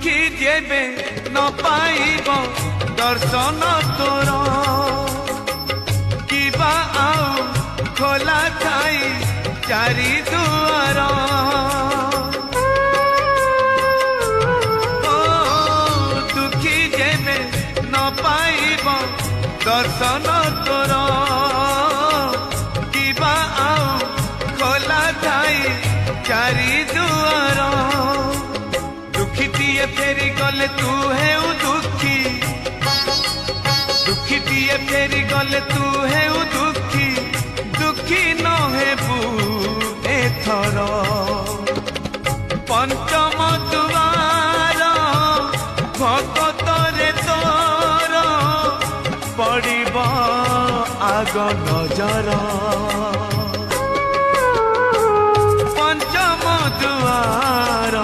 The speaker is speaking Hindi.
दुखी जेबे न पाइब दर्शन तोर किबा आउ खोला थाई चारि दुआर दुखी जेबे न पाइब दर्शन तोर किबा आउ खोला थाई चारि दुआर दुखीटिए फेरी गले तू है दुखी दुखीटिए फेरी गले तू है दुखी दुखी न हेबू एथर पंचम दुआर भगतरे तोर पड़िब आग नजर।